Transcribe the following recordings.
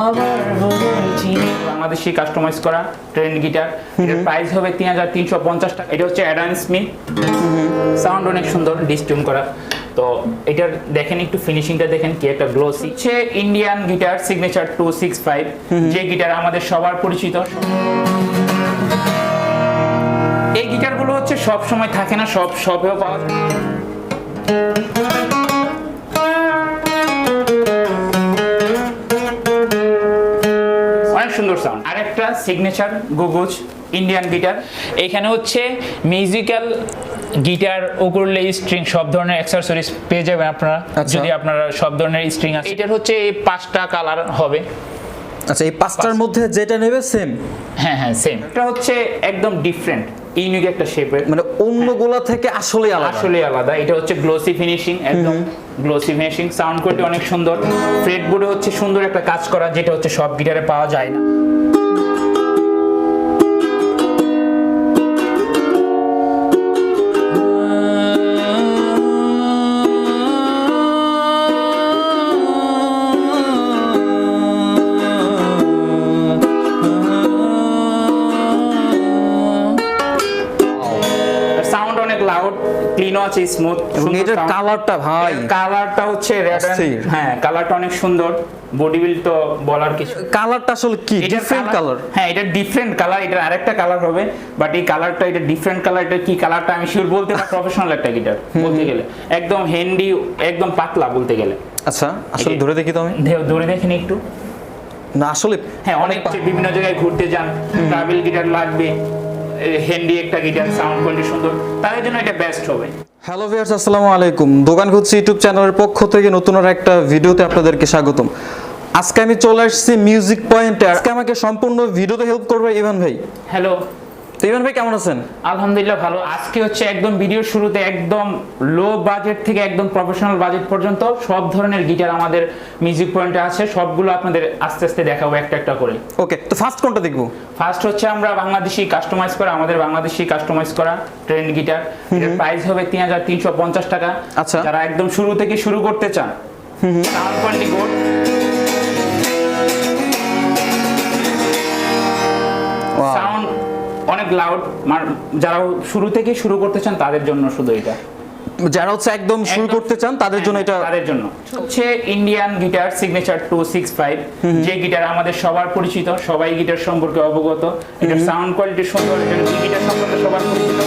আবার বলছি বাংলাদেশি কাস্টমাইজ করা ট্রেন্ড গিটার। এর প্রাইস হবে 3350 টাকা। এটা হচ্ছে অ্যাডাম স্মিথ, সাউন্ড অনেক সুন্দর, ডিস্টিউন করা। তো এটার দেখেন একটু ফিনিশিংটা দেখেন কি একটা গ্লোসি। হচ্ছে ইন্ডিয়ান গিটার সিগনেচার 265, যে গিটার আমাদের সবার পরিচিত। এই গিটারগুলো হচ্ছে সব সময় থাকে না, সব শপেও পাওয়া যায়। অনেক সুন্দর সাউন্ড। আরেকটা সিগনেচার গুগুজ ইন্ডিয়ান গিটার। এখানে হচ্ছে মিউজিক্যাল গিটার, উকুলেলে, স্ট্রিং সব ধরনের অ্যাকসেসরিজ পেয়ে যাবেন আপনারা, যদি আপনারা সব ধরনের স্ট্রিং আছে। এটার হচ্ছে এই 5টা কালার হবে। আচ্ছা, এই 5টার মধ্যে যেটা নেবে সেম? হ্যাঁ হ্যাঁ সেম। এটা হচ্ছে একদম ডিফারেন্ট, ইউনিক একটা শেপের, মানে অন্যগুলা থেকে আসলে আলাদা। আসলে আলাদা। এটা হচ্ছে গ্লোসি ফিনিশিং, একদম গ্লোসি ফিনিশিং। সাউন্ড কোয়ালিটি অনেক সুন্দর। ফ্রেটবোর্ডে হচ্ছে সুন্দর একটা কাজ করা, যেটা হচ্ছে সব গিটারে পাওয়া যায় না। সাউন্ড অনেক লাউড, ক্লিনও আছে, স্মুথ। এটার কালারটা ভাই, কালারটা হচ্ছে রেড, হ্যাঁ কালারটা অনেক সুন্দর। বডি বিল্ড তো বলার কিছু। কালারটা আসলে কি ডিফারেন্ট কালার? হ্যাঁ এটা ডিফারেন্ট কালার, এটা আরেকটা কালার হবে, বাট এই কালারটা এটা ডিফারেন্ট কালার। এটা কি কালারটা আমি শিওর বলতে না, প্রফেশনাল একটা গিটার বলতে গেলে, একদম হ্যান্ডি, একদম পাতলা বলতে গেলে। আচ্ছা, আসলে ধরে দেখি তো আমি। ধরে দেখেন একটু। না আসলে হ্যাঁ অনেক বিভিন্ন জায়গায় ঘুরতে যান, ট্রাভেল গিটার লাগবে, হ্যান্ডি একটা গিটার, সাউন্ড কোয়ালিটি সুন্দর, তাদের জন্য এটা বেস্ট হবে। হ্যালো ভিউয়ার্স, আসসালামু আলাইকুম। দোকান খুঁজছি ইউটিউব চ্যানেলের পক্ষ থেকে নতুন আর একটা ভিডিওতে আপনাদেরকে স্বাগতম। আজকে আমি চলে আসছি মিউজিক পয়েন্টে। আজকে আমাকে সম্পূর্ণ ভিডিওতে হেল্প করবে ইভান ভাই। হ্যালো, তো ইভান ভাই কেমন আছেন? আলহামদুলিল্লাহ ভালো। আজকে হচ্ছে একদম ভিডিওর শুরুতে একদম লো বাজেট থেকে একদম প্রফেশনাল বাজেট পর্যন্ত সব ধরনের গিটার আমাদের মিউজিক পয়েন্টে আছে। সবগুলো আপনাদের আস্তে আস্তে দেখাবো একটা একটা করে। ওকে, তো ফার্স্ট কোনটা দেখবো? ফার্স্ট হচ্ছে আমরা বাংলাদেশি কাস্টমাইজ করা, আমাদের বাংলাদেশি কাস্টমাইজ করা ট্রেন্ড গিটার। এর প্রাইস হবে 3350 টাকা। আচ্ছা, যারা একদম শুরু থেকে শুরু করতে চান, সাউন্ড কোয়ালিটি গুড, সাউন্ড অনেক লাউড। যারা শুরু থেকে শুরু করতে চান তাদের জন্য শুধু এটা। যারা হচ্ছে একদম শুরু করতে চান তাদের জন্য এটা। তাদের জন্য হচ্ছে ইন্ডিয়ান গিটার সিগনেচার 265, যে গিটার আমাদের সবার পরিচিত, সবাই গিটার সম্পর্কে অবগত। এটার সাউন্ড কোয়ালিটি সুন্দর, এটার গিটার সম্পর্কে সবার পরিচিত।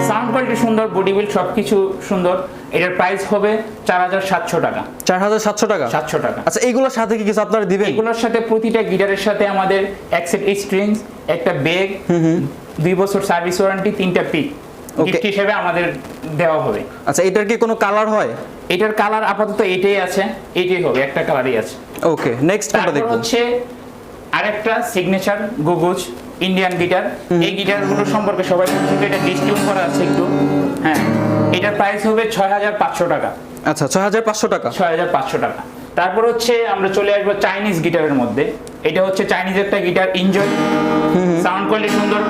সাউন্ড কোয়ালিটি সুন্দর, বডি বিল্ড সবকিছু সুন্দর। এটার প্রাইস হবে 4700 টাকা। 4700 টাকা? 700 টাকা। আচ্ছা, এইগুলোর সাথে কি কিছু আপনারা দিবেন? এগুলোর সাথে প্রতিটা গিটারের সাথে আমাদের এক সেট স্ট্রিংস, একটা ব্যাগ, 2 বছর সার্ভিস ওয়ারেন্টি, 3টা পিক গিফট হিসেবে আমাদের দেওয়া হবে। আচ্ছা, এটার কি কোনো কালার হয়? এটার কালার আপাতত এটাই আছে, এটাই হবে, একটা কালারই আছে। ওকে, নেক্সট কোনটা দেখব? হচ্ছে আরেকটা সিগনেচার গুগুজ ইন্ডিয়ান গিটার। এই গিটারগুলো সম্পর্কে সবাই পরিচিত, এটা ডিস্টিউন করা আছে একটু। হ্যাঁ, এটার প্রাইস হবে 6500 টাকা। আচ্ছা, 6500 টাকা। 6500 টাকা। তারপর হচ্ছে আমরা চলে আসবো চাইনিজ গিটারের মধ্যে। এটা হচ্ছে চাইনিজ একটা গিটার, এনজয়, সাউন্ড কোয়ালিটি সুন্দর।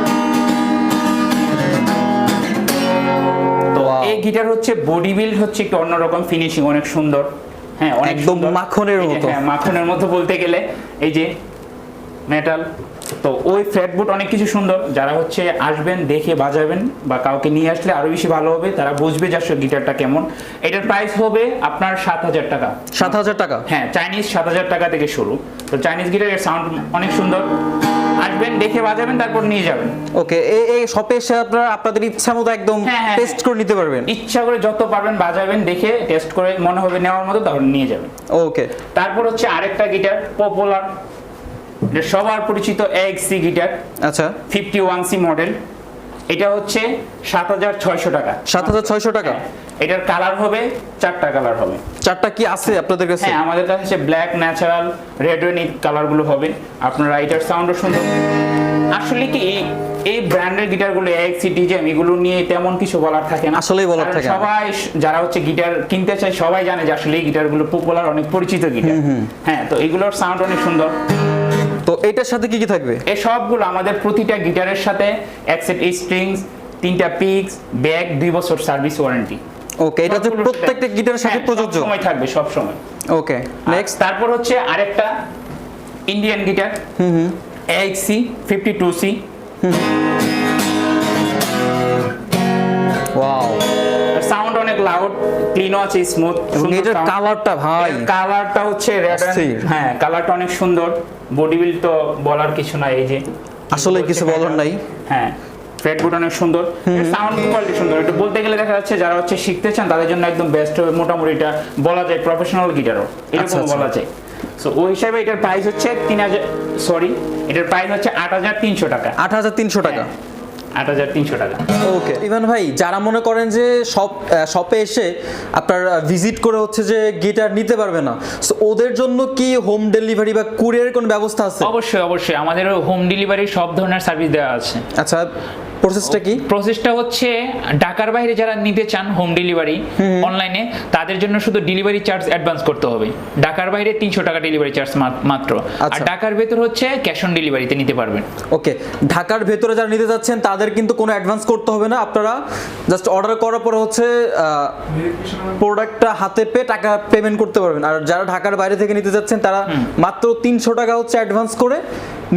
এই গিটার হচ্ছে বডি বিল্ড হচ্ছে একটু অন্যরকম, ফিনিশিং অনেক সুন্দর। হ্যাঁ অনেক একদম মাখনের মতো। হ্যাঁ মাখনের মতো বলতে গেলে। এই যে মেটাল, তো ওই ফ্রেটবোর্ড অনেক কিছু সুন্দর। যারা হচ্ছে আসবেন, দেখে বাজাবেন, বা কাউকে নিয়ে আসলে আরো বেশি ভালো হবে, তারা বুঝবে যে আসলে গিটারটা কেমন। এটার প্রাইস হবে আপনার 7000 টাকা। 7000 টাকা? হ্যাঁ, চাইনিজ 7000 টাকা থেকে শুরু। তো চাইনিজ গিটারের সাউন্ড অনেক সুন্দর। আসবেন, দেখে বাজাবেন, তারপর নিয়ে যাবেন। ওকে, এই শপে এসে আপনারা আপনাদের ইচ্ছা মতো একদম টেস্ট করে নিতে পারবেন। ইচ্ছা করে যত পারবেন বাজাবেন, দেখে টেস্ট করে মনে হবে নেওয়ার মতো, তাহলে নিয়ে যাবেন। ওকে, তারপর হচ্ছে আরেকটা গিটার পপুলার, সবার পরিচিত AXC গিটার। আচ্ছা, 51C মডেল। এটা হচ্ছে 7600 টাকা। 7600 টাকা? এটার কালার হবে 4টা কালার হবে। 4টা কি আছে আপনাদের কাছে? হ্যাঁ, আমাদের কাছে ব্ল্যাক, ন্যাচারাল, রেড ওয়াইন কালারগুলো হবে। আপনারা এটার সাউন্ডও সুন্দর। আসলে কি এই ব্র্যান্ডের গিটারগুলো AXC, DJM, এগুলো নিয়ে তেমন কিছু বলার থাকে না। আসলেই বলার থাকে না। সবাই যারা হচ্ছে গিটার কিনতে চায় সবাই জানে যে আসলে এই গিটারগুলো পপুলার, অনেক পরিচিত গিটার। হ্যাঁ, তো এগুলোর সাউন্ড অনেক সুন্দর। তো এটার সাথে কি কি থাকবে? এই সবগুলো আমাদের প্রতিটা গিটারের সাথে এক সেট স্ট্রিংস, 3টা পিকস, ব্যাগ, 2 বছর সার্ভিস ওয়ারেন্টি। ওকে, এটা যে প্রত্যেকটা গিটারের সাথে প্রযোজ্য? সময় থাকবে, সব সময়। Okay next. তারপর হচ্ছে আরেকটা Indian guitar AXC 52C। Wow, sound অনেক লাউড, ক্লিনও আছে, স্মুথ। এটার কালারটা ভাই, কালারটা হচ্ছে রেড, হ্যাঁ কালারটা অনেক সুন্দর। বডি বিল্ড তো বলার কিছু নাই, এই যে আসলে কিছু বলার নাই। হ্যাঁ ফ্রেটবোর্ড অনেক সুন্দর, সাউন্ড কোয়ালিটি সুন্দর। এটা বলতে গেলে দেখা যাচ্ছে যারা হচ্ছে শিখতে চান তাদের জন্য একদম বেস্ট হবে, মোটামুটি এটা বলা যায় প্রফেশনাল গিটারও এরকম বলা যায়। সো ওই হিসাবে এটার প্রাইস হচ্ছে 8,300 টাকা। 8,300 টাকা, 8,300 টাকা। ওকে ইভান ভাই, যারা মনে করেন যে শপে এসে আপনার ভিজিট করে হচ্ছে যে গিটার নিতে পারবে না, সো ওদের জন্য কি হোম ডেলিভারি বা কুরিয়ারের কোনো ব্যবস্থা আছে? অবশ্যই আমাদের হোম ডেলিভারি সব ধরনের সার্ভিস দেওয়া আছে। আচ্ছা, প্রসেসটা কি? প্রসেসটা হচ্ছে ঢাকার বাইরে যারা নিতে চান হোম ডেলিভারি অনলাইনে, তাদের জন্য শুধু ডেলিভারি চার্জ অ্যাডভান্স করতে হবে। ঢাকার বাইরে 300 টাকা ডেলিভারি চার্জ মাত্র। আর ঢাকার ভেতর হচ্ছে ক্যাশ অন ডেলিভারিতে নিতে পারবেন। ওকে, ঢাকার ভেতরে যারা নিতে যাচ্ছেন তাদের কিন্তু কোনো অ্যাডভান্স করতে হবে না, আপনারা জাস্ট অর্ডার করার পর হচ্ছে প্রোডাক্টটা হাতে পেয়ে টাকা পেমেন্ট করতে পারবেন। আর যারা ঢাকার বাইরে থেকে নিতে যাচ্ছেন তারা মাত্র 300 টাকা হচ্ছে অ্যাডভান্স করে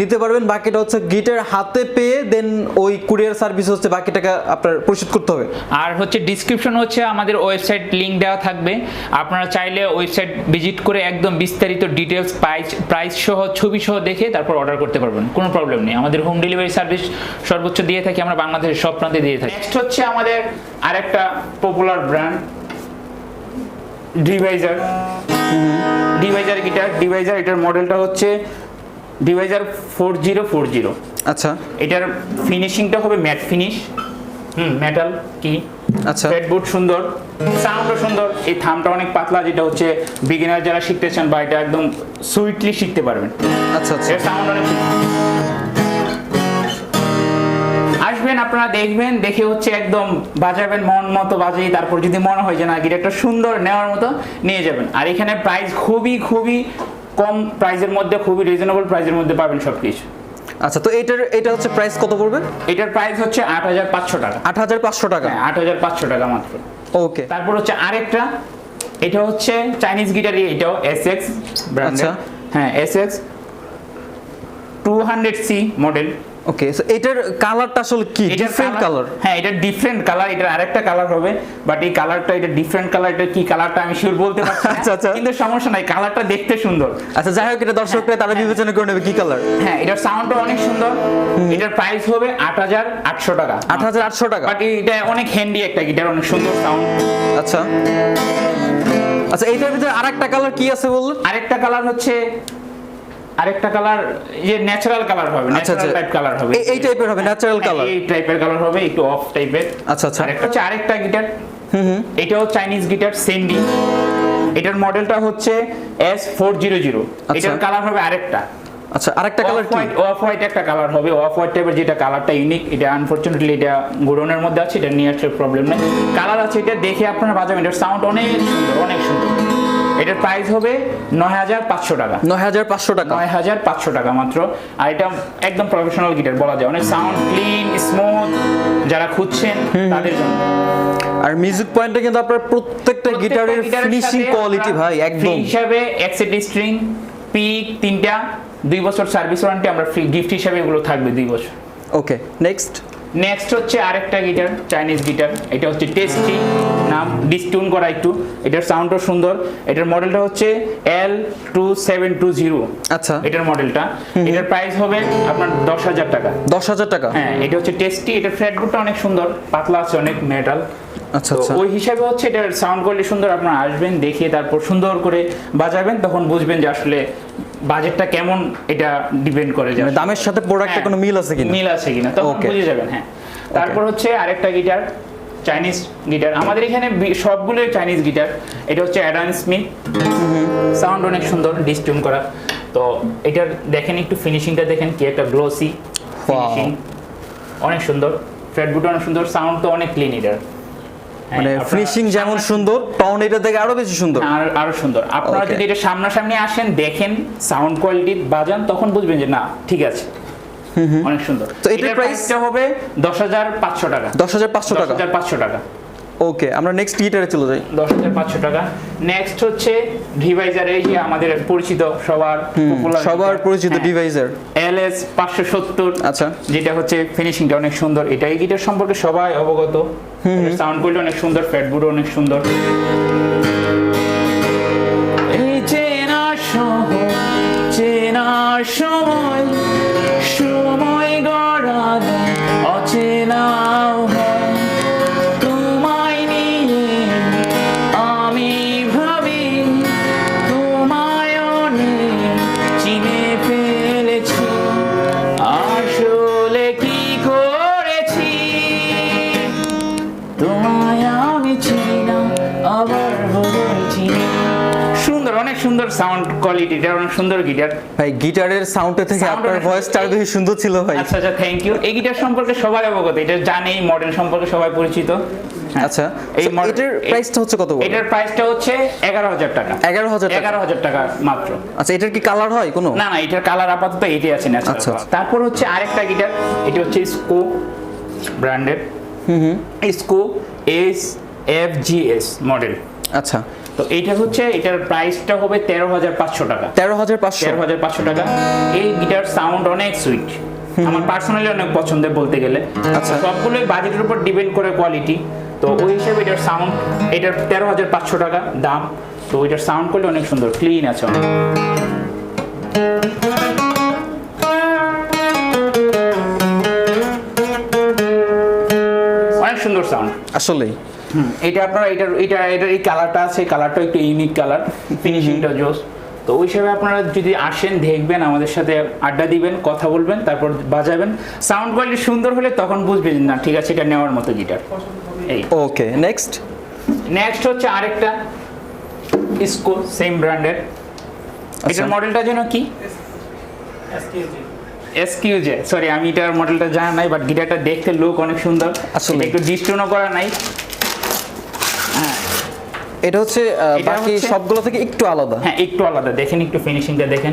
নিতে পারবেন, বাকিটা হচ্ছে গিটার হাতে পেয়ে দেন ওই কুরিয়ার সার্ভিস হচ্ছে বাকি টাকা আপনার পরিশোধ করতে হবে। আর হচ্ছে ডিসক্রিপশন হচ্ছে আমাদের ওয়েবসাইট লিংক দেওয়া থাকবে, আপনারা চাইলে ওয়েবসাইট ভিজিট করে একদম বিস্তারিত ডিটেলস প্রাইস সহ ছবি সহ দেখে তারপর অর্ডার করতে পারবেন, কোনো প্রবলেম নেই। আমাদের হোম ডেলিভারি সার্ভিস সর্বোচ্চ দিয়ে থাকি, আমরা বাংলাদেশের সব প্রান্তে দিয়ে থাকি। নেক্সট হচ্ছে আমাদের আরেকটা popular brand Deviser guitar. Deviser এটার মডেলটা হচ্ছে ডিভাইজার 4040। আচ্ছা, এটার ফিনিশিংটা হবে ম্যাট ফিনিশ, মেটাল কি। আচ্ছা, ফ্রেটবোর্ড সুন্দর, সাউন্ডও সুন্দর। এই থামটা অনেক পাতলা, যেটা হচ্ছে বিগিনার যারা শিখতে চান বা এটা একদম সুইটলি শিখতে পারবেন। আচ্ছা আচ্ছা, এর সাউন্ড অনেক আসবেন আপনারা দেখবেন, দেখে হচ্ছে একদম বাজাবেন, মন মতো বাজিয়ে তারপর যদি মনে হয় যে না গিটারটা সুন্দর নেওয়ার মতো নিয়ে যাবেন। আর এখানে প্রাইস খুবই কম প্রাইসের মধ্যে, খুবই রিজনেবল প্রাইসের মধ্যে পাবেন সবকিছু। আচ্ছা, তো এটা হচ্ছে প্রাইস কত পড়বে? এটার প্রাইস হচ্ছে 8,500 টাকা। 8,500 টাকা, 8,500 টাকা মাত্র। ওকে। তারপর হচ্ছে আরেকটা, এটা হচ্ছে চাইনিজ গিটারই, এটাও SX ব্র্যান্ডের। হ্যাঁ SX 200C মডেল। ওকে, সো এটার কালারটা আসলে কি? Different colour? হ্যাঁ, এটা ডিফারেন্ট কালার, এটা আরেকটা কালার হবে, বাট এই কালারটা এটা ডিফারেন্ট কালার। এটা কি কালারটা আমি শিওর বলতে পারছি না, আচ্ছা, কিন্তু সমস্যা নাই, কালারটা দেখতে সুন্দর। আচ্ছা, যাই হোক, এটা দর্শকরা তারা বিবেচনা করে নেবে কি কালার। হ্যাঁ, এটার সাউন্ডটা অনেক সুন্দর। এটার প্রাইস হবে 8,800 টাকা। 8,800 টাকা, বাট এটা অনেক হ্যান্ডি একটা গিটার, অনেক সুন্দর সাউন্ড। আচ্ছা আচ্ছা, এইটার ভিতরে আরেকটা কালার কি আছে বললেন? আরেকটা কালার যে ন্যাচারাল কালার হবে, ন্যাচারাল টাইপ কালার হবে। এই টাইপের হবে ন্যাচারাল কালার? এই টাইপের কালার হবে, একটু অফ টাইপের। আচ্ছা আচ্ছা, আরেকটা গিটার, এটাও চাইনিজ গিটার সেন্ডি। এটার মডেলটা হচ্ছে S400। এটার কালার হবে আরেকটা। আচ্ছা, আরেকটা কালার কি? অফ হোয়াইট একটা কালার হবে, অফ হোয়াইট টাইপের, যেটা কালারটা ইউনিক। এটা আনফরচুনেটলি এটা গোডাউনের মধ্যে আছে, এটা নিয়ে আসলে প্রবলেম নেই, কালার আছে। এটা দেখে আপনারা বাজাবেন, এটার সাউন্ড অনেক সুন্দর। এটার প্রাইস হবে 9,500 টাকা। 9,500 টাকা, 9,500 টাকা মাত্র। আর এটা একদম প্রফেশনাল গিটার বলা যায়, অনেক সাউন্ড ক্লিন স্মুথ, যারা খুঁজছেন তাদের জন্য। আর মিউজিক পয়েন্টে কিন্তু আপনার প্রত্যেকটা গিটারের ফিনিশিং কোয়ালিটি ভাই একদম হিসাবে এক্সেট স্ট্রিং পিক 3টা 2 বছর সার্ভিস ওয়ারেন্টি, আমরা ফ্রি গিফট হিসাবে এগুলো থাকবে 2 বছর। ওকে, নেক্সট হচ্ছে আরেকটা গিটার, চাইনিজ গিটার। এটা হচ্ছে টেস্টি নাম, ডিসটিউন করা একটু। এটার সাউন্ডও সুন্দর। এটার মডেলটা হচ্ছে L2720। আচ্ছা, এটার মডেলটা, এটার প্রাইস হবে আপনার 10,000 টাকা। 10,000 টাকা, হ্যাঁ, এটা হচ্ছে টেস্টি। এটার ফ্রেটবোর্ডটা অনেক সুন্দর, পাতলা আছে, অনেক মেটাল। আচ্ছা আচ্ছা, ওই হিসাবে হচ্ছে এটার সাউন্ড কোয়ালিটি সুন্দর। আপনারা আসবেন, দেখিয়ে তারপর সুন্দর করে বাজাবেন, তখন বুঝবেন যে আসলে বাজেটটা কেমন, এটা ডিপেন্ড করে যে দামের সাথে প্রোডাক্টে কোনো মিল আছে কিনা, তখন বুঝে যাবেন। হ্যাঁ, তারপর হচ্ছে আরেকটা গিটার, চাইনিজ গিটার। আমাদের এখানে সবগুলো চাইনিজ গিটার। এটা হচ্ছে অ্যাডাম স্মিথ, সাউন্ড অনেক সুন্দর, ডিসটিউন করা। তো এটার দেখেন একটু ফিনিশিংটা দেখেন, কি একটা গ্লোসি ফিনিশিং, অনেক সুন্দর। ফ্রেটবোর্ড অনেক সুন্দর, সাউন্ড তো অনেক ক্লিন এটার। মানে ফিনিশিং যেমন সুন্দর, টাউন এটা থেকে আরো বেশি সুন্দর, আরো সুন্দর। আপনারা যদি এটা সামনাসামনি আসেন, দেখেন সাউন্ড কোয়ালিটি, বাজান, তখন বুঝবেন যে না ঠিক আছে, অনেক সুন্দর। তো এটার প্রাইসটা হবে 10,500 টাকা। 10,500 টাকা, 10,500 টাকা। ওকে, আমরা নেক্সট গিটারে চলে যাই। 10,500 টাকা। নেক্সট হচ্ছে ডিভাইজার, এই যে আমাদের পরিচিত সবার popular সবার guitar। পরিচিত হ্যাঁ। ডিভাইজার। LS 570, আচ্ছা, যেটা হচ্ছে ফিনিশিংটা অনেক সুন্দর। এটা এই গিটার সম্পর্কে সবাই অবগত। সাউন্ড কোয়ালিটি অনেক সুন্দর, ফ্রেটবোর্ড অনেক সুন্দর। এই চেনা শহর, চেনা সময়, সময় গড়ালে অচেনাও হয়। তোমায় নিয়ে আমি ভাবি, তোমায় অনেক চিনে ফেলেছি, আসলে কি করেছি, তোমায় আমি চিনা আবার বলেছি। সুন্দর, অনেক সুন্দর সাউন্ড কোয়ালিটি, এটা অনেক সুন্দর গিটার। ভাই গিটারের সাউন্ডে থেকে Sound আপনার অনেক- ভয়েসটা আরো বেশি সুন্দর ছিল ভাই। আচ্ছা আচ্ছা, থ্যাংক ইউ। এই গিটার সম্পর্কে সবাই অবগত, এটা জানেই, মডেল সম্পর্কে সবাই পরিচিত। আচ্ছা, এই so এটার প্রাইসটা হচ্ছে কত? এটার প্রাইসটা হচ্ছে 11,000 টাকা। 11,000 টাকা। 11,000 টাকা মাত্র। আচ্ছা, এটার কি কালার হয় কোনো? না না, এটার কালার আপাতত এটাই আছে ন্যাচারাল। আচ্ছা, আচ্ছা। তারপর হচ্ছে আরেকটা গিটার, এটা হচ্ছে স্কো ব্র্যান্ডের, স্কো SFGS মডেল। আচ্ছা, তো এইটা হচ্ছে, এটার প্রাইসটা হবে 13,500 টাকা। 13,500। 13,500 টাকা। এই গিটার সাউন্ড অনেক সুইট, আমার পার্সোনালি অনেক পছন্দের বলতে গেলে। আচ্ছা। সবগুলোই বাজেটের উপর ডিপেন্ড করে কোয়ালিটি। তো ওই হিসেবে এটার সাউন্ড, এটার 13,500 টাকা দাম। তো এটার সাউন্ড কোয়ালিটি অনেক সুন্দর, ক্লিন আছে অনেক। অনেক সুন্দর সাউন্ড আসলেই এটা। আপনারা এটার এই কালারটা আছে, কালারটা একটু ইউনিক কালার, ফিনিশিংটা জোস। তো ওই হিসাবে আপনারা যদি আসেন, দেখবেন, আমাদের সাথে আড্ডা দিবেন, কথা বলবেন, তারপর বাজাবেন। সাউন্ড কোয়ালিটি সুন্দর হলে তখন বুঝবেন না ঠিক আছে, এটা নেওয়ার মতো গিটার। এই ওকে, নেক্সট নেক্সট হচ্ছে আরেকটা ইসকো, সেম ব্র্যান্ডের। এটার মডেলটা যেন কি, এসকিউজে, সরি আমি এটার মডেলটা জানা নাই, বাট গিটারটা দেখতে লুক অনেক সুন্দর। আসলে। এটা একটু ডিস্টোনও করা নাই। এটা হচ্ছে এটা বাকি হচ্ছে- সবগুলো থেকে একটু আলাদা। হ্যাঁ, একটু আলাদা। দেখেন একটু ফিনিশিংটা দেখেন,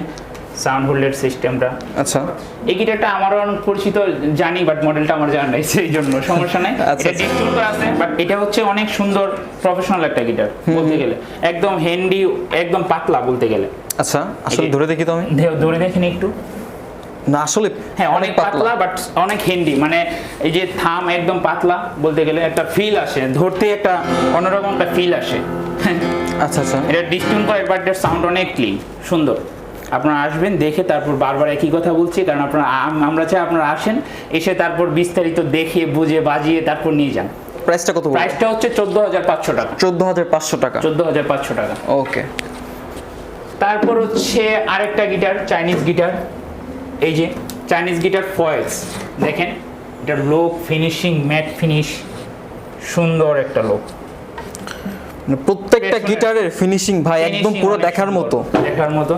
সাউন্ড হোল্ডের সিস্টেমটা। আচ্ছা, এই গিটারটা আমারও অনেক পরিচিত, জানি, বাট মডেলটা আমার জানা নাই, সেই জন্য সমস্যা নাই। আচ্ছা, এটা ডিস্টিউন করা আছে, বাট এটা হচ্ছে অনেক সুন্দর প্রফেশনাল একটা গিটার বলতে গেলে, একদম হ্যান্ডি, একদম পাতলা বলতে গেলে। আচ্ছা, আসলে ধরে দেখি তো আমি। ধরে দেখেন একটু। না আসলে হ্যাঁ, অনেক পাতলা, বাট অনেক হ্যান্ডি, মানে এই যে থাম একদম পাতলা বলতে গেলে একটা ফিল আসে, ধরতে একটা অন্যরকম একটা ফিল আসে। আচ্ছা আচ্ছা, এটা ডিস্টিউন করা, বাট এটার সাউন্ড অনেক ক্লিন, সুন্দর। আপনারা আসবেন, দেখে তারপর বারবার একই কথা বলছি, কারণ আপনারা আমরা চাই আপনারা আসেন, এসে তারপর বিস্তারিত দেখে বুঝে বাজিয়ে তারপর নিয়ে যান। প্রাইসটা কত? প্রাইসটা হচ্ছে 14,500 টাকা। 14,500 টাকা। 14,500 টাকা। ওকে, তারপর হচ্ছে আরেকটা গিটার, চাইনিজ গিটার। এই যে চাইনিজ গিটার ফয়েলস, দেখেন এটার লোক, ফিনিশিং, ম্যাট ফিনিশ, সুন্দর একটা লোক। মানে প্রত্যেকটা পেছনে- গিটারের ফিনিশিং ভাই একদম Finishing পুরো অনেক দেখার সুন্দর, মতো। দেখার মতো।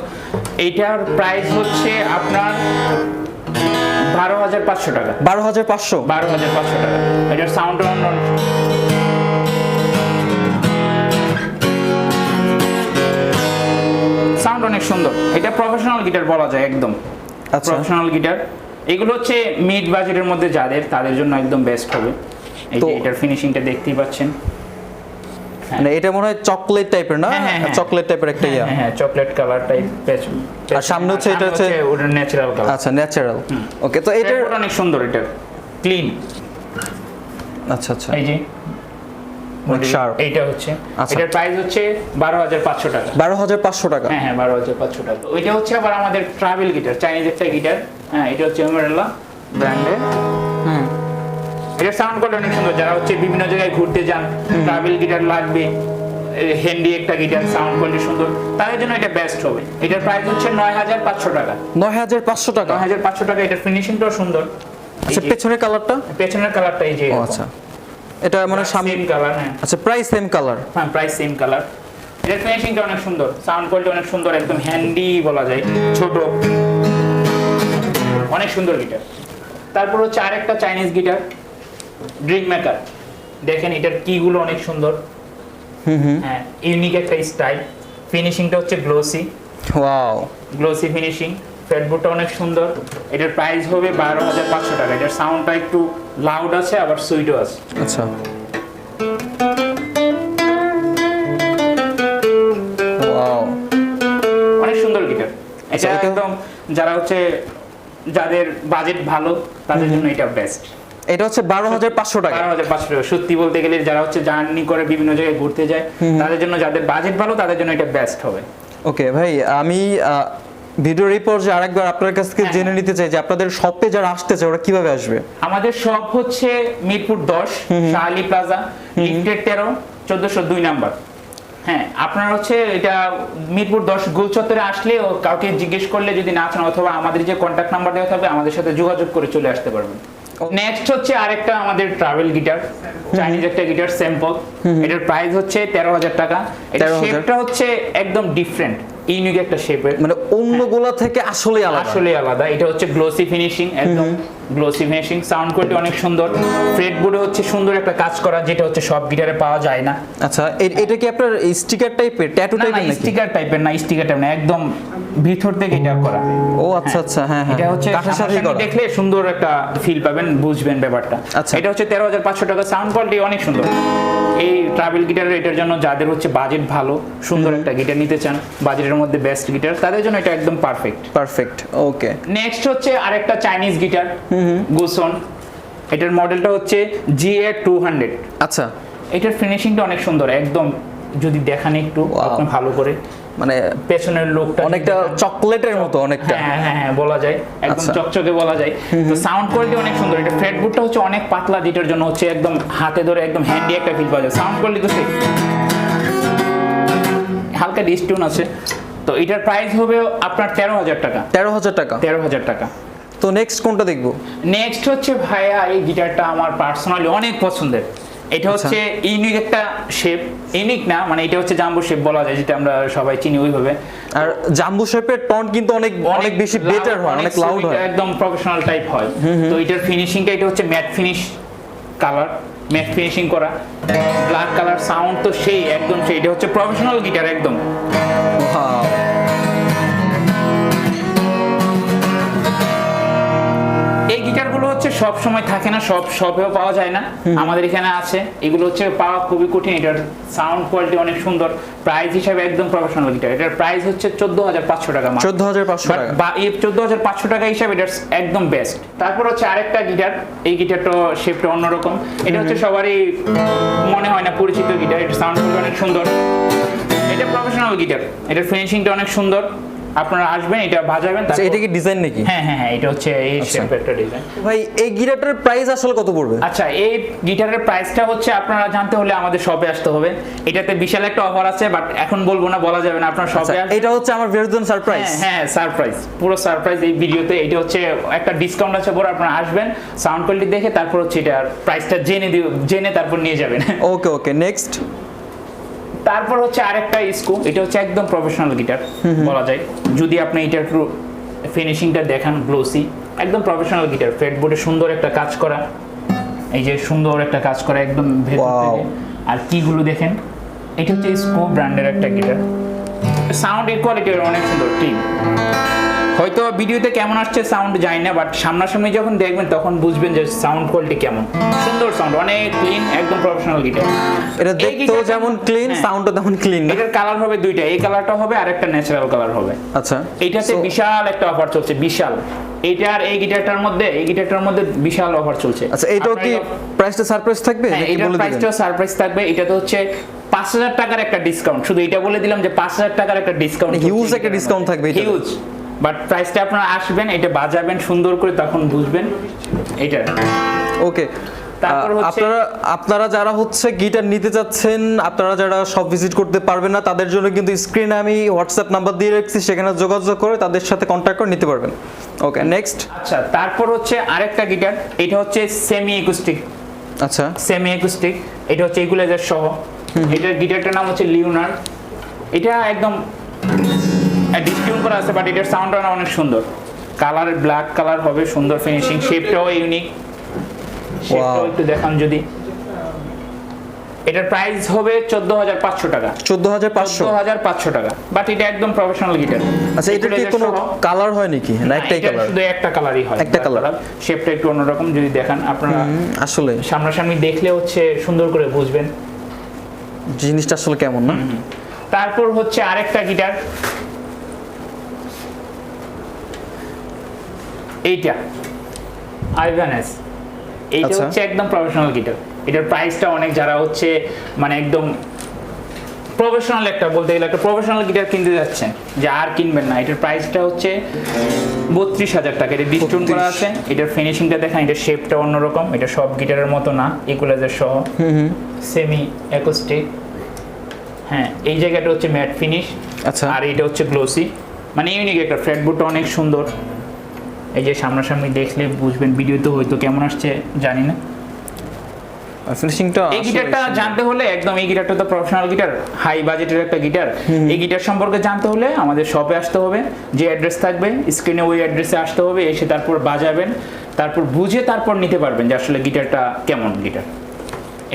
এইটার প্রাইস হচ্ছে আপনার 12,500 টাকা। 12,500। 12,500 টাকা। এটার সাউন্ড সাউন্ড অনেক সুন্দর। এটা প্রফেশনাল গিটার বলা যায়, একদম আচ্ছা, প্রফেশনাল গিটার। এগুলো হচ্ছে মিড বাজেটের মধ্যে যাদের, তাদের জন্য একদম বেস্ট হবে। এই তো- যে এটার ফিনিশিংটা দেখতেই পাচ্ছেন। মানে এটা মনে হয় চকলেট টাইপের না? হ্যাঁ, হ্যাঁ, হ্যাঁ। চকলেট টাইপের একটা ইয়া। হ্যাঁ, চকলেট কালার টাইপ। আর সামনে হচ্ছে এটা হচ্ছে ওটা ন্যাচারাল কালার। আচ্ছা, ন্যাচারাল। ওকে, তো এটার এটা অনেক সুন্দর, এটা ক্লিন। আচ্ছা আচ্ছা, এই যে অনেক sharp। এইটা হচ্ছে, আচ্ছা। এটার প্রাইস হচ্ছে 12,500 টাকা। 12,500 টাকা। হ্যাঁ হ্যাঁ, 12,500 টাকা। ওইটা হচ্ছে আবার আমাদের ট্রাভেল গিটার, চাইনিজ একটা গিটার। হ্যাঁ, এটা হচ্ছে এমারেলা ব্র্যান্ডের। এটার সাউন্ড কোয়ালিটি অনেক সুন্দর। যারা হচ্ছে বিভিন্ন জায়গায় ঘুরতে যান, ট্রাভেল গিটার লাগবে, হ্যান্ডি একটা গিটার, সাউন্ড কোয়ালিটি সুন্দর, তাদের জন্য এটা বেস্ট হবে। এটার প্রাইস হচ্ছে 9,500 টাকা। 9,500 টাকা। 9,500 টাকা। এটার ফিনিশিংটাও সুন্দর। আচ্ছা, পেছনের কালারটা? পেছনের কালারটা এই যে ও আচ্ছা, এটা মানে সামনে। Same colour. হ্যাঁ আচ্ছা, প্রাইস সেম কালার। হ্যাঁ, প্রাইস সেম কালার। এটার ফিনিশিংটা অনেক সুন্দর, সাউন্ড কোয়ালিটি অনেক সুন্দর, একদম হ্যান্ডি বলা যায়, ছোট, অনেক সুন্দর গিটার। তারপর হচ্ছে আরেকটা চাইনিজ গিটার, ড্রিম মেকার। দেখেন এটার কিগুলো অনেক সুন্দর। হ্যাঁ, ইউনিক একটা স্টাইল। ফিনিশিংটা হচ্ছে গ্লোসি, ওয়াও, গ্লোসি ফিনিশিং। ফ্রেটবোর্ডটা অনেক সুন্দর। এটার প্রাইস হবে 12,500 টাকা। এটার সাউন্ডটা একটু লাউড আছে, আবার সুইটও আছে। আচ্ছা, ওয়াও, অনেক সুন্দর গিটার। এটা এটা- একদম যারা হচ্ছে যাদের বাজেট ভালো তাদের জন্য এটা বেস্ট। এটা হচ্ছে 12,500 টাকা। 12,500 টাকা। সত্যি বলতে গেলে যারা হচ্ছে জার্নি করে বিভিন্ন জায়গায় ঘুরতে যায় তাদের জন্য, যাদের বাজেট ভালো তাদের জন্য এটা বেস্ট হবে। ওকে ভাই, আমি ভিডিওর এই পর্যায়ে আরেকবার আপনার কাছ থেকে জেনে নিতে চাই যে আপনাদের শপে যারা আসতেছে ওরা কিভাবে আসবে? আমাদের শপ হচ্ছে Mirpur 10 Shah Ali plaza, lifted 13, 1402 number. হ্যাঁ, আপনার হচ্ছে এটা মিরপুর 10 গোল চত্বরে আসলে ও কাউকে জিজ্ঞেস করলে যদি না চান, অথবা আমাদের যে কন্ট্যাক্ট নাম্বার দেওয়া থাকবে আমাদের সাথে যোগাযোগ করে চলে আসতে পারবেন। নেক্সট হচ্ছে আরেকটা আমাদের ট্রাভেল গিটার, চাইনিজ একটা গিটার স্যাম্পল। এটার প্রাইস হচ্ছে 13,000 টাকা। এটা 13,000 শেপটা হচ্ছে একদম ডিফারেন্ট, ইউনিক একটা শেপের, মানে অন্যগুলা থেকে আসলে আলাদা। আসলে আলাদা। এটা হচ্ছে গ্লোসি ফিনিশিং, একদম গ্লোসি ফিনিশিং। সাউন্ড কোয়ালিটি অনেক সুন্দর। ফ্রেট বোর্ডে হচ্ছে সুন্দর একটা কাজ করা, যেটা হচ্ছে সব গিটারে পাওয়া যায় না। আচ্ছা, এটা কি আপনার স্টিকার টাইপের, ট্যাটু না, টাইপের নাকি? স্টিকার টাইপের না, স্টিকার টাইপ না, একদম ভিতর থেকে এটা করা। ও আচ্ছা আচ্ছা, হ্যাঁ হ্যাঁ, এটা হচ্ছে কাঠের সাথেই সামনাসামনি করা। দেখলে সুন্দর একটা ফিল পাবেন, বুঝবেন ব্যাপারটা। আচ্ছা। এটা হচ্ছে 13,500 টাকা। সাউন্ড কোয়ালিটি অনেক সুন্দর। এই ট্রাভেল গিটারের এটার জন্য যাদের হচ্ছে বাজেট ভালো, সুন্দর একটা গিটার নিতে চান, বাজেটের মধ্যে বেস্ট গিটার, তাদের জন্য এটা একদম পারফেক্ট। পারফেক্ট, ওকে। নেক্সট হচ্ছে আরেকটা চাইনিজ গিটার, গুসন। এটার মডেলটা হচ্ছে GA200। আচ্ছা, এটার ফিনিশিংটা অনেক সুন্দর, একদম যদি দেখান একটু আপনি ভালো করে, মানে পেছনের লোকটা অনেকটা চকলেটের মতো অনেকটা। হ্যাঁ হ্যাঁ হ্যাঁ, বলা যায় একদম আচ্ছা। চকচকে বলা যায়। তো সাউন্ড কোয়ালিটি অনেক সুন্দর। এটা ফ্রেটবোর্ডটা হচ্ছে অনেক পাতলা, যেটার জন্য হচ্ছে একদম হাতে ধরে একদম হ্যান্ডি একটা ফিল পাওয়া যায়। সাউন্ড কোয়ালিটি তো সেই, হালকা ডিস্টিউন আছে। তো এটার প্রাইস হবে আপনার 13,000 টাকা। 13,000 টাকা। 13,000 টাকা। তো নেক্সট কোনটা দেখবো? নেক্সট হচ্ছে ভাইয়া, এই গিটারটা আমার পার্সোনালি অনেক পছন্দের। এটা হচ্ছে ইউনিক একটা শেপ, ইউনিক না মানে এটা হচ্ছে জাম্বো শেপ বলা যায়, যেটা আমরা সবাই চিনি ওইভাবে। আর জাম্বো শেপের টন কিন্তু অনেক অনেক বেশি বেটার হয়, অনেক লাউড হয়, একদম প্রফেশনাল টাইপ হয়। তো এটার ফিনিশিংটা, এটা হচ্ছে mat finish colour, mat finishing করা, ব্ল্যাক কালার। সাউন্ড তো সেই, একদম সেই। এটা হচ্ছে প্রফেশনাল গিটার একদম। Wow. এই গিটারগুলো হচ্ছে সব সময় থাকে না, সব শপেও পাওয়া যায় না, আমাদের এখানে আছে। এগুলো হচ্ছে পাওয়া খুবই কঠিন। এটার সাউন্ড কোয়ালিটি অনেক সুন্দর। প্রাইস হিসাবে একদম প্রফেশনাল গিটার। এটার প্রাইস হচ্ছে 14,500 টাকা। 14,500 টাকা। বা এই 14,500 টাকা হিসাবে এটা একদম বেস্ট। তারপর হচ্ছে আরেকটা গিটার, এই গিটারটা শেপটা অন্যরকম। এটা হচ্ছে সবারই মনে হয় না পরিচিত গিটার। এটা সাউন্ড কোয়ালিটি অনেক সুন্দর। এটা প্রফেশনাল গিটার। এটার ফিনিশিংটা অনেক সুন্দর। আপনারা আসবেন, এটা বাজাবেন। আচ্ছা, এটা কি ডিজাইন নাকি? হ্যাঁ হ্যাঁ হ্যাঁ, এটা হচ্ছে এই শেপের একটা ডিজাইন। ভাই, এই গিটারটার প্রাইস আসলে কত পড়বে? আচ্ছা, এই গিটারের প্রাইসটা হচ্ছে আপনারা জানতে হলে আমাদের শপে আসতে হবে। এটাতে বিশাল একটা অফার আছে, বাট এখন বলবো না, বলা যাবে না। আপনার শপে আসবেন। এটা হচ্ছে আমার ভিউয়ারদের জন্য সারপ্রাইজ। হ্যাঁ, সারপ্রাইজ, পুরো সারপ্রাইজ এই ভিডিওতে। এটা হচ্ছে একটা ডিসকাউন্ট আছে বড়, আপনারা আসবেন, সাউন্ড কোয়ালিটি দেখে তারপর হচ্ছে এটার প্রাইসটা জেনে তারপর নিয়ে যাবেন। ওকে ওকে, নেক্সট। তারপর হচ্ছে আরেকটা স্কু। এটা হচ্ছে একদম প্রফেশনাল গিটার বলা যায়, যদি আপনি এটার একটু ফিনিশিংটা দেখান, গ্লোসি, একদম প্রফেশনাল গিটার। ফ্রেটবোর্ডে সুন্দর একটা কাজ করা, এই যে সুন্দর একটা কাজ করা একদম ভেতর থেকে। আর কিগুলো দেখেন, এটা হচ্ছে স্কু ব্র্যান্ডের একটা গিটার। সাউন্ড কোয়ালিটি অনেক সুন্দর। ঠিক, হয়তো ভিডিওতে কেমন আসছে সাউন্ড জানি না, বাট সামনাসামনি যখন দেখবেন তখন বুঝবেন যে সাউন্ড কোয়ালিটি কেমন। সুন্দর সাউন্ড, অনেক ক্লিন, একদম প্রফেশনাল গিটার। এটা দেখতেও যেমন ক্লিন, সাউন্ডও তেমন ক্লিন। এটার কালার হবে দুইটা, এই কালারটা হবে আর একটা ন্যাচারাল কালার হবে। আচ্ছা, এইটাতে বিশাল একটা অফার চলছে, বিশাল। এইটার এই গিটারটার মধ্যে বিশাল অফার চলছে। আচ্ছা, এটাও কি প্রাইসটা সারপ্রাইজ থাকবে হ্যাঁ, নাকি এটার বলে দিবেন? প্রাইসটাও সারপ্রাইজ থাকবে। এটাতে হচ্ছে 5,000 টাকার একটা ডিসকাউন্ট। শুধু এটা বলে দিলাম যে 5,000 টাকার একটা ডিসকাউন্ট, হিউজ একটা ডিসকাউন্ট থাকবে এটাতে। হিউজ। বাট প্রাইসটা আপনারা আসবেন, এটা বাজাবেন সুন্দর করে, তখন বুঝবেন এটা। ওকে, তারপর হচ্ছে আপনারা যারা হচ্ছে গিটার নিতে যাচ্ছেন, আপনারা যারা সব ভিজিট করতে পারবেন না, তাদের জন্য কিন্তু স্ক্রিনে আমি হোয়াটসঅ্যাপ নাম্বার দিয়ে রাখছি, সেখানে যোগাযোগ করে তাদের সাথে কন্ট্যাক্ট করে নিতে পারবেন। ওকে, নেক্সট। আচ্ছা, তারপর হচ্ছে আরেকটা গিটার। এটা হচ্ছে সেমি অ্যাকুস্টিক। আচ্ছা, সেমি অ্যাকুস্টিক, এটা হচ্ছে ইকুয়ালাইজার সহ। এটার গিটারটার নাম হচ্ছে লিওনার। এটা একদম ডিসটিউন করা আছে, বাট এটার সাউন্ডটা অনেক সুন্দর। কালার ব্ল্যাক কালার হবে, সুন্দর ফিনিশিং, শেপটাও ইউনিক। শেপটাও একটু দেখান যদি। এটার প্রাইস হবে 14500 টাকা। 14500 টাকা, বাট এটা একদম প্রফেশনাল গিটার। আচ্ছা, এটা কি কোনো কালার হয় নাকি, না একটাই কালার? শুধু একটা কালারই হয়, একটা কালার। শেপটা একটু অন্যরকম, যদি দেখান আপনারা আসলে সামনাসামনি দেখলে হচ্ছে সুন্দর করে বুঝবেন জিনিসটা আসলে কেমন না। তারপর হচ্ছে আরেকটা গিটার, এইটা আইভানেস। এইটা আচ্ছা। হচ্ছে একদম প্রফেশনাল গিটার। এটার প্রাইসটা অনেক, যারা হচ্ছে মানে একদম প্রফেশনাল, একটা বলতে গেলে একটা প্রফেশনাল গিটার কিনতে যাচ্ছেন, যে আর কিনবেন না, এটার প্রাইসটা হচ্ছে 32000 টাকা। এটা ডিস্টিউন করা আছে, এটার ফিনিশিংটা দেখেন, এটার শেপটা অন্যরকম, এটা সব গিটারের মতো না, ইকুয়ালাইজার সহ, সেমি অ্যাকোস্টিক। হ্যাঁ, এই জায়গাটা হচ্ছে ম্যাট ফিনিশ, আচ্ছা। আর এটা হচ্ছে গ্লোসি, মানে ইউনিক একটা। ফ্রেটবোর্ডটা অনেক সুন্দর, এই যে সামনাসামনি দেখলে বুঝবেন, ভিডিওতে হয়তো কেমন আসছে জানি না। ফিনিশিংটা এই গিটারটা জানতে হলে একদম, এই গিটারটা তো প্রফেশনাল গিটার, হাই বাজেটের একটা গিটার। এই গিটার সম্পর্কে জানতে হলে আমাদের শপে আসতে হবে, যে অ্যাড্রেস থাকবে স্ক্রিনে ওই অ্যাড্রেসে আসতে হবে, এসে তারপর বাজাবেন, তারপর বুঝে তারপর নিতে পারবেন যে আসলে গিটারটা কেমন গিটার।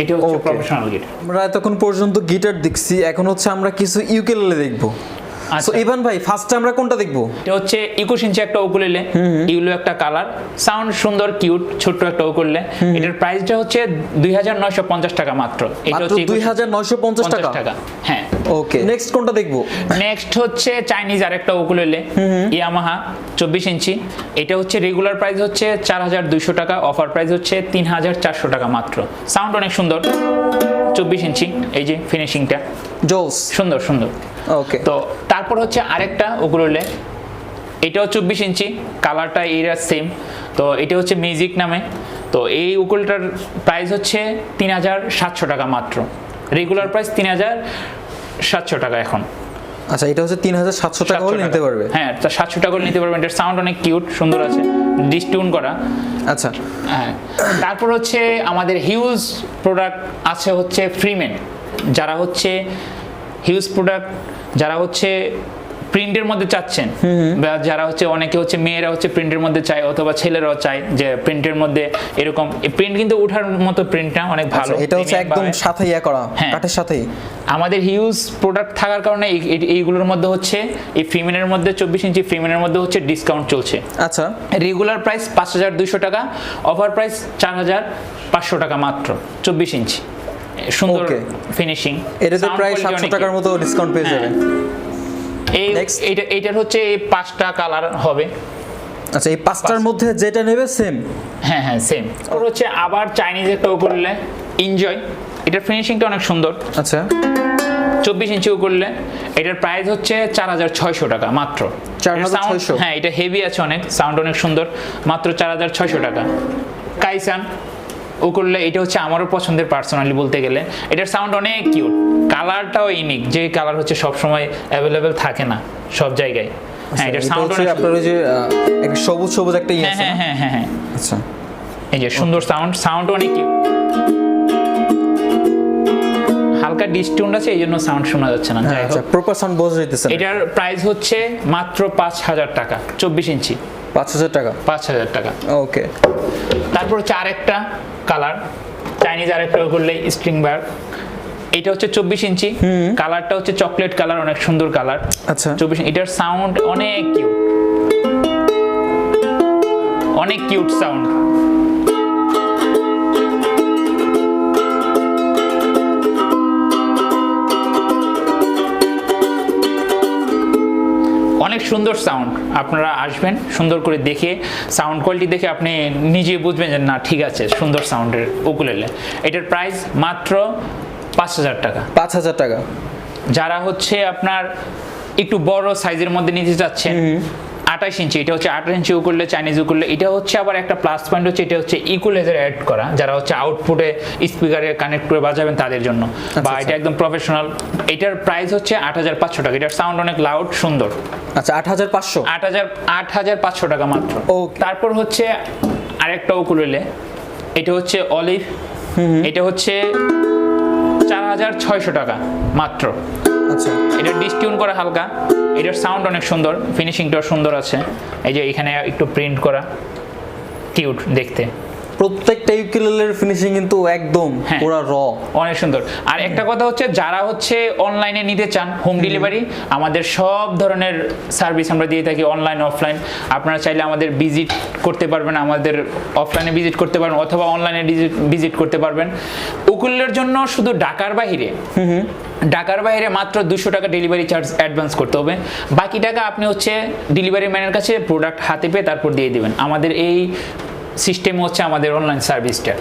এটা হচ্ছে প্রফেশনাল গিটার। আমরা এতক্ষণ পর্যন্ত গিটার দেখছি, এখন হচ্ছে আমরা কিছু ইউকেলেলে দেখবো। সো ইভান ভাই, ফার্স্টে আমরা কোনটা দেখবো? এটা হচ্ছে 21 ইঞ্চি একটা উকুলেলে, ইউলো একটা কালার, সাউন্ড সুন্দর, কিউট, ছোট্ট একটা উকুলেলে। এটার প্রাইসটা হচ্ছে 2950 টাকা মাত্র। এটা হচ্ছে 2950 টাকা। হ্যাঁ, ওকে। নেক্সট কোনটা দেখবো? নেক্সট হচ্ছে চাইনিজ আরেকটা উকুলেলে, ইয়ামাহা 24 ইঞ্চি। এটা হচ্ছে রেগুলার প্রাইস হচ্ছে 4200 টাকা, অফার প্রাইস হচ্ছে 3400 টাকা মাত্র। সাউন্ড অনেক সুন্দর, 24 ইঞ্চি, এই যে ফিনিশিংটা জোস, সুন্দর সুন্দর। ওকে। তো তারপর হচ্ছে আরেকটা উকুলেলে, এটাও 24 ইঞ্চি, কালারটা এরা সেম। তো এটা হচ্ছে মিউজিক নামে। তো এই উকুলটার প্রাইস হচ্ছে 3700 টাকা মাত্র, রেগুলার প্রাইস 3700 টাকা এখন। আচ্ছা, এটা হচ্ছে 3700 টাকা হলে নিতে পারবে? হ্যাঁ, 700 টাকা হলে নিতে পারবেন। এটার সাউন্ড অনেক কিউট, সুন্দর আছে, ডিস্টিউন করা। আচ্ছা, হ্যাঁ। তারপর হচ্ছে আমাদের হিউজ প্রোডাক্ট আছে হচ্ছে ফ্রিম্যান, যারা হচ্ছে হিউজ প্রোডাক্ট, যারা হচ্ছে প্রিন্টের মধ্যে চাচ্ছেন, বা যারা হচ্ছে অনেকে হচ্ছে মেয়েরা হচ্ছে প্রিন্টের মধ্যে চায়, অথবা ছেলেরাও চায় যে প্রিন্টের মধ্যে এরকম প্রিন্ট, কিন্তু ওঠার মতো প্রিন্টটা অনেক ভালো। এটা হচ্ছে একদম সাথে ইয়া করা, কাঠের সাথেই। আমাদের হিউজ প্রোডাক্ট থাকার কারণে এইগুলোর মধ্যে হচ্ছে, এই ফিমেনের মধ্যে 24 ইঞ্চি ফিমেনের মধ্যে হচ্ছে ডিসকাউন্ট চলছে। আচ্ছা, রেগুলার প্রাইস 5200 টাকা, অফার প্রাইস 4500 টাকা মাত্র, 24 ইঞ্চি, সুন্দর ফিনিশিং। এটাতে প্রায় 700 টাকার মতো ডিসকাউন্ট পেয়ে যাবেন। এইটার হচ্ছে এই 5টা কালার হবে। আচ্ছা, এই 5টার মধ্যে যেটা নেবে সেম? হ্যাঁ হ্যাঁ, সেম। ওর হচ্ছে আবার চাইনিজ একটা উকুলেলে, এনজয়। এটার ফিনিশিংটা অনেক সুন্দর। আচ্ছা, 24 ইঞ্চি উকুলেলে, এটার প্রাইস হচ্ছে 4600 টাকা মাত্র। 4600? হ্যাঁ, এটা হেভি আছে অনেক, সাউন্ড অনেক সুন্দর, মাত্র 4600 টাকা। কাইসান উকুলেলে, এটা হচ্ছে আমারও পছন্দের পার্সোনালি বলতে গেলে। এটার সাউন্ড অনেক কিউট, কালারটাও ইউনিক, যে কালার হচ্ছে সব সময় অ্যাভেলেবেল থাকে না সব জায়গায়। হ্যাঁ, এটার সাউন্ড অনেক আপনার ওই যে একটা সবুজ সবুজ একটা ইয়ে আছে। হ্যাঁ হ্যাঁ হ্যাঁ হ্যাঁ। আচ্ছা, এই যে সুন্দর সাউন্ড অনেক কিউট, হালকা ডিস্টিউন আছে, এই জন্য সাউন্ড শোনা যাচ্ছে না। আচ্ছা, প্রপার সাউন্ড বোঝা যাইতেছে না। এটার প্রাইস হচ্ছে মাত্র 5000 টাকা, 24 ইঞ্চি, 5000 টাকা। 5000 টাকা। ওকে। তারপর হচ্ছে আরেকটা কালার, চাইনিজ আরেকটা করলে স্ট্রিং বার। এটা হচ্ছে 24 ইঞ্চি, কালারটা হচ্ছে চকলেট কালার, অনেক সুন্দর কালার। আচ্ছা, 24। এটার সাউন্ড অনেক কিউট, অনেক কিউট সাউন্ড। অনেক সুন্দর সাউন্ড, আপনারা আসবেন, সুন্দর করে দেখে সাউন্ড কোয়ালিটি দেখে আপনি নিজে বুঝবেন যে না ঠিক আছে, সুন্দর সাউন্ডের উকুলেলে। এটার প্রাইস মাত্র 5000 টাকা। 5000 টাকা। যারা হচ্ছে আপনার একটু বড় সাইজের মধ্যে নিতে চাচ্ছেন, 28 ইঞ্চি, এটা হচ্ছে 28 ইঞ্চি উকুলেলে, চাইনিজ উকুলেলে। এটা হচ্ছে আবার একটা প্লাস পয়েন্ট হচ্ছে, এটা হচ্ছে ইকুয়ালাইজার অ্যাড করা, যারা হচ্ছে আউটপুটে স্পিকারে কানেক্ট করে বাজাবেন তাদের জন্য, বা এটা একদম প্রফেশনাল। এটার প্রাইস হচ্ছে 8500 টাকা। এটার সাউন্ড অনেক লাউড, সুন্দর। আচ্ছা, 8500? 8500 টাকা মাত্র। তারপর হচ্ছে আরেকটা উকুলেলে, এটা হচ্ছে অলিভ, এটা হচ্ছে 4600 টাকা মাত্র। আচ্ছা, এটা ডিস্টিউন করা হালকা, এটার সাউন্ড অনেক সুন্দর, ফিনিশিংটাও সুন্দর আছে। এই যে এখানে একটু প্রিন্ট করা, কিউট দেখতে। প্রত্যেকটা ইউকেলেলের ফিনিশিং কিন্তু একদম হ্যাঁ। পুরো র। অনেক সুন্দর। আর একটা কথা হচ্ছে, যারা হচ্ছে অনলাইনে নিতে চান হোম ডেলিভারি, আমাদের সব ধরনের সার্ভিস আমরা দিয়ে থাকি, অনলাইন অফলাইন। আপনারা চাইলে আমাদের ভিজিট করতে পারবেন, আমাদের অফলাইনে ভিজিট করতে পারবেন অথবা অনলাইনে ভিজিট করতে পারবেন। উকুলেলের জন্য শুধু ঢাকার বাইরে মাত্র 200 টাকা ডেলিভারি চার্জ অ্যাডভান্স করতে হবে। বাকি টাকা আপনি হচ্ছে ডেলিভারি ম্যানের কাছে প্রোডাক্ট হাতে পেয়ে তারপর দিয়ে দিবেন। আমাদের এই সিস্টেম হচ্ছে আমাদের অনলাইন সার্ভিসটা।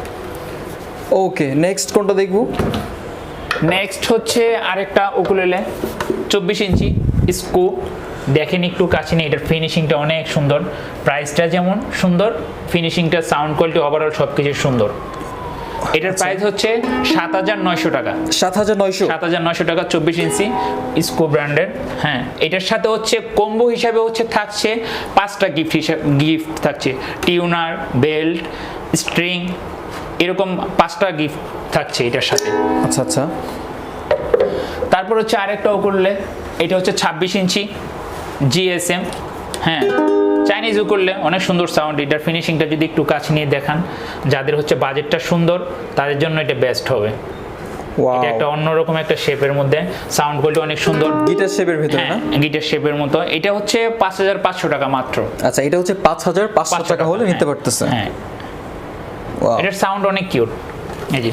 ওকে, নেক্সট কোনটা দেখবো? নেক্সট হচ্ছে আরেকটা উকুলেলে 24 ইঞ্চি স্কুপ। দেখেন একটু কাছে নিয়ে, এটার ফিনিশিংটা অনেক সুন্দর, প্রাইসটা যেমন সুন্দর, ফিনিশিংটা, সাউন্ড কোয়ালিটি, ওভারঅল সব কিছু সুন্দর। এটার প্রাইস হচ্ছে 7,900 টাকা। 7,900 টাকা 24 ইঞ্চি স্কুপ ব্র্যান্ডের। হ্যাঁ, এটার সাথে হচ্ছে কম্বো হিসাবে হচ্ছে থাকছে 5টা গিফট থাকছে, টিউনার, বেল্ট, স্ট্রিং, এরকম 5টা গিফট থাকছে এটার সাথে। আচ্ছা আচ্ছা। তারপর হচ্ছে আরেকটাও করলে, এটা হচ্ছে 26 ইঞ্চি জিএসএম। হ্যাঁ, চাইনিজ করলে অনেক সুন্দর সাউন্ড। এটার ফিনিশিংটা যদি একটু কাছে নিয়ে দেখান, যাদের হচ্ছে বাজেটটা সুন্দর তাদের জন্য এটা বেস্ট হবে। এটা একটা অন্যরকম একটা শেপের মধ্যে, সাউন্ড কোয়ালিটি অনেক সুন্দর, গিটার শেপের ভিতরে না? গিটার শেপের মতো। এটা হচ্ছে 5,500 টাকা মাত্র। আচ্ছা, এটা হচ্ছে 5,500 টাকা হলে নিতে পারতেছে। হ্যাঁ, এটার সাউন্ড অনেক কিউট। এই যে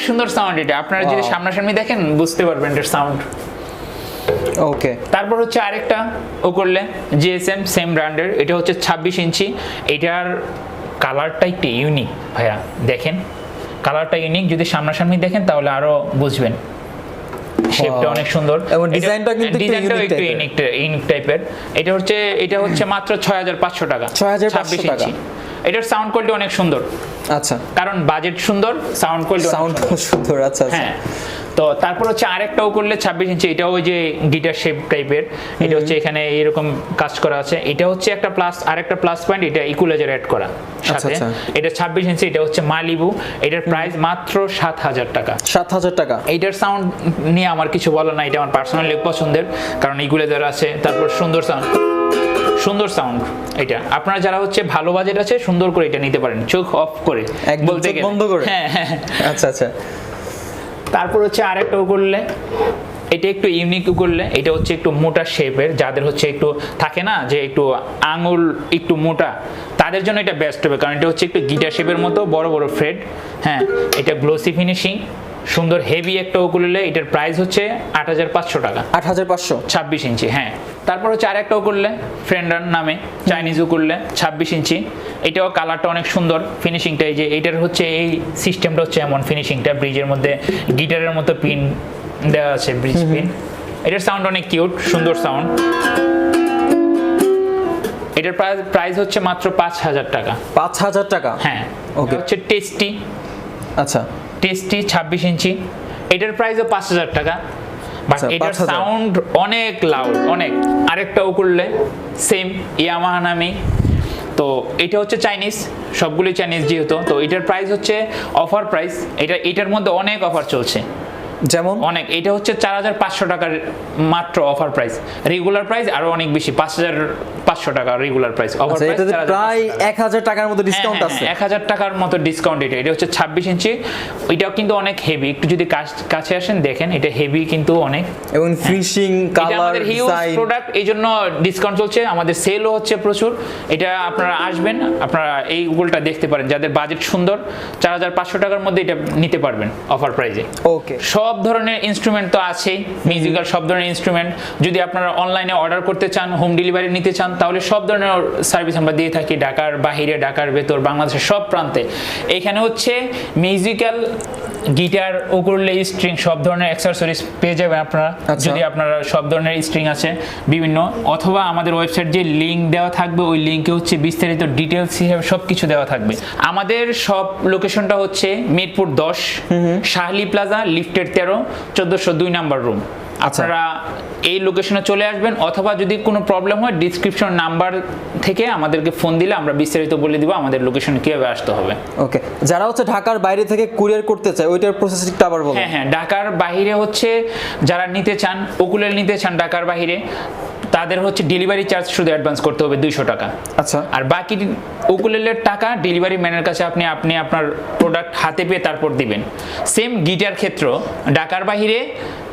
সুন্দর সাউন্ড। এটা আপনারা যদি সামনাসামনি দেখেন বুঝতে পারবেন এটার সাউন্ড। ওকে, তারপর হচ্ছে আরেকটা ও করলে জিএসএম, সেম ব্র্যান্ডের। এটা হচ্ছে 26 ইঞ্চি। এটার কালারটা একটু ইউনিক ভাইয়া, দেখেন কালারটা ইউনিক, যদি সামনাসামনি দেখেন তাহলে আরো বুঝবেন। শেপটা অনেক সুন্দর এবং ডিজাইনটা কিন্তু একটু ইউনিক টাইপের। এটা হচ্ছে মাত্র 6,500 টাকা। 6,500 টাকা। এটার সাউন্ড কোয়ালিটি অনেক সুন্দর। আচ্ছা, কারণ বাজেট সুন্দর, সাউন্ড কোয়ালিটি সুন্দর। আচ্ছা, হ্যাঁ। তো তারপর হচ্ছে আরেকটাও করলে 26 ইঞ্চি। এটাও ওই যে গিটার শেপ টাইপের। এটা হচ্ছে এখানে এরকম কাজ করা আছে। এটা হচ্ছে একটা প্লাস, আরেকটা প্লাস পয়েন্ট, এটা ইকুয়ালাইজার অ্যাড করা সাথে। এটা 26 ইঞ্চি। এটা হচ্ছে মালিবু। এটার প্রাইস মাত্র 7,000 টাকা। 7,000 টাকা। এইটার সাউন্ড নিয়ে আমার কিছু বলার না, এটা আমার পার্সোনালি পছন্দের, কারণ ইকুয়ালাইজার আছে, তারপর সুন্দর সাউন্ড। এটা আপনারা যারা হচ্ছে ভালো বাজেট আছে, সুন্দর করে এটা নিতে পারেন, চোখ অফ করে, বলতে বন্ধ করে। হ্যাঁ। আচ্ছা আচ্ছা। তারপর হচ্ছে আরেকটাও করলে, এটা একটু ইউনিক করলে, এটা হচ্ছে একটু মোটা শেপের, যাদের হচ্ছে একটু থাকে না যে একটু আঙুল একটু মোটা, তাদের জন্য এটা বেস্ট হবে, কারণ এটা হচ্ছে একটু গিটার শেপের মতো, বড় বড় ফ্রেড। হ্যাঁ, এটা গ্লোসি ফিনিশিং, সুন্দর হেভি একটা করলে। এটার প্রাইস হচ্ছে 8,500 টাকা। 8,500, 26 ইঞ্চি। হ্যাঁ, তারপর হচ্ছে আরেকটাও করলে, ফ্রেন্ডার নামে চাইনিজও করলে 26 ইঞ্চি। এটাও কালারটা অনেক সুন্দর, ফিনিশিংটা এই যে এটার হচ্ছে এই সিস্টেমটা হচ্ছে এমন, ফিনিশিংটা ব্রিজের মধ্যে গিটারের মতো পিন দেওয়া আছে, ব্রিজ পিন। এটার সাউন্ড অনেক কিউট, সুন্দর সাউন্ড। এটার প্রাইস হচ্ছে মাত্র 5,000 টাকা। 5,000 টাকা। হ্যাঁ, ওকে। হচ্ছে টেস্টি। আচ্ছা, টেস্টি 26 ইঞ্চি। এটার প্রাইসও 5,000 টাকা, বাট এটার সাউন্ড অনেক লাউড, অনেক। আরেকটাও করলে সেম ইয়ামাহা নামে। তো এটা হচ্ছে চাইনিজ, সবগুলোই চাইনিজ যেহেতু। তো এটার প্রাইস হচ্ছে অফার প্রাইস। এটার মধ্যে অনেক অফার চলছে, যেমন অনেক। এটা হচ্ছে 4,500 টাকার মাত্র অফার প্রাইস। রেগুলার প্রাইস আরো অনেক বেশি, 5,500 টাকা রেগুলার প্রাইস। অফার প্রাইস প্রায় 1,000 টাকার মতো ডিসকাউন্ট আছে। 1,000 টাকার মতো ডিসকাউন্ট। এটা হচ্ছে 26 ইঞ্চি। এটাও কিন্তু অনেক হেভি, একটু যদি কাছে আসেন দেখেন, এটা হেভি কিন্তু অনেক, এবং ফিনিশিং, কালার, ডিজাইন, প্রোডাক্ট, এইজন্য ডিসকাউন্ট চলছে। আমাদের সেলও হচ্ছে প্রচুর। এটা আপনারা আসবেন, আপনারা এই গুগলটা দেখতে পারেন, যাদের বাজেট সুন্দর, 4,500 টাকার মধ্যে এটা নিতে পারবেন অফার প্রাইসে। ওকে, সব ধরনের ইনস্ট্রুমেন্ট তো আছেই, মিউজিক্যাল সব ধরনের ইনস্ট্রুমেন্ট। যদি আপনারা অনলাইনে অর্ডার করতে চান, হোম ডেলিভারি নিতে চান, তাহলে সব ধরনের সার্ভিস আমরা দিয়ে থাকি, ঢাকার বাহিরে, ঢাকার ভেতর, বাংলাদেশের সব প্রান্তে। এখানে হচ্ছে মিউজিক্যাল, গিটার, উকুলেলে, স্ট্রিং, সব ধরনের অ্যাক্সেসরিজ পেয়ে যাবেন আপনারা। যদি আপনারা সব ধরনের স্ট্রিং আছে বিভিন্ন, অথবা আমাদের ওয়েবসাইট যে লিঙ্ক দেওয়া থাকবে, ওই লিঙ্কে হচ্ছে বিস্তারিত ডিটেলস হিসেবে সব কিছু দেওয়া থাকবে। আমাদের সব লোকেশনটা হচ্ছে মিরপুর 10, শাহলি প্লাজা, লিফটের 13, 1402 নাম্বার রুম। আপনারা এই লোকেশনে চলে আসবেন, অথবা যদি কোনো প্রবলেম হয় ডিসক্রিপশন নাম্বার থেকে আমাদেরকে ফোন দিলে আমরা বিস্তারিত বলে দিব আমাদের লোকেশনে কিভাবে আসতে হবে। ওকে, যারা হচ্ছে ঢাকার বাইরে থেকে কুরিয়ার করতে চায় ওইটার প্রসেসিংটা আবার বলুন। হ্যাঁ, ঢাকার বাইরে হচ্ছে যারা নিতে চান, উকুলেলে নিতে চান ঢাকার বাইরে, তাদের হচ্ছে ডেলিভারি চার্জ শুধু অ্যাডভান্স করতে হবে 200 টাকা। আচ্ছা, আর বাকি উকুলেলের টাকা ডেলিভারি ম্যানের কাছে আপনি আপনার প্রোডাক্ট হাতে পেয়ে তারপর দিবেন। সেম গিটার ক্ষেত্র ঢাকার বাইরে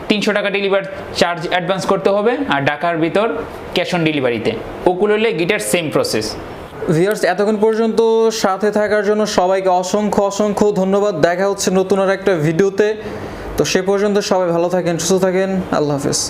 300 টাকা ডেলিভারি চার্জ অ্যাডভান্স করতে হবে, আর ঢাকার ভিতর ক্যাশ অন ডেলিভারিতে। Ukulele guitar same process. Viewers, এতক্ষণ পর্যন্ত সাথে থাকার জন্য সবাইকে অসংখ্য অসংখ্য ধন্যবাদ। দেখা হচ্ছে নতুন আর একটা ভিডিওতে। তো সে পর্যন্ত সবাই ভালো থাকেন, সুস্থ থাকেন। আল্লাহ হাফেজ।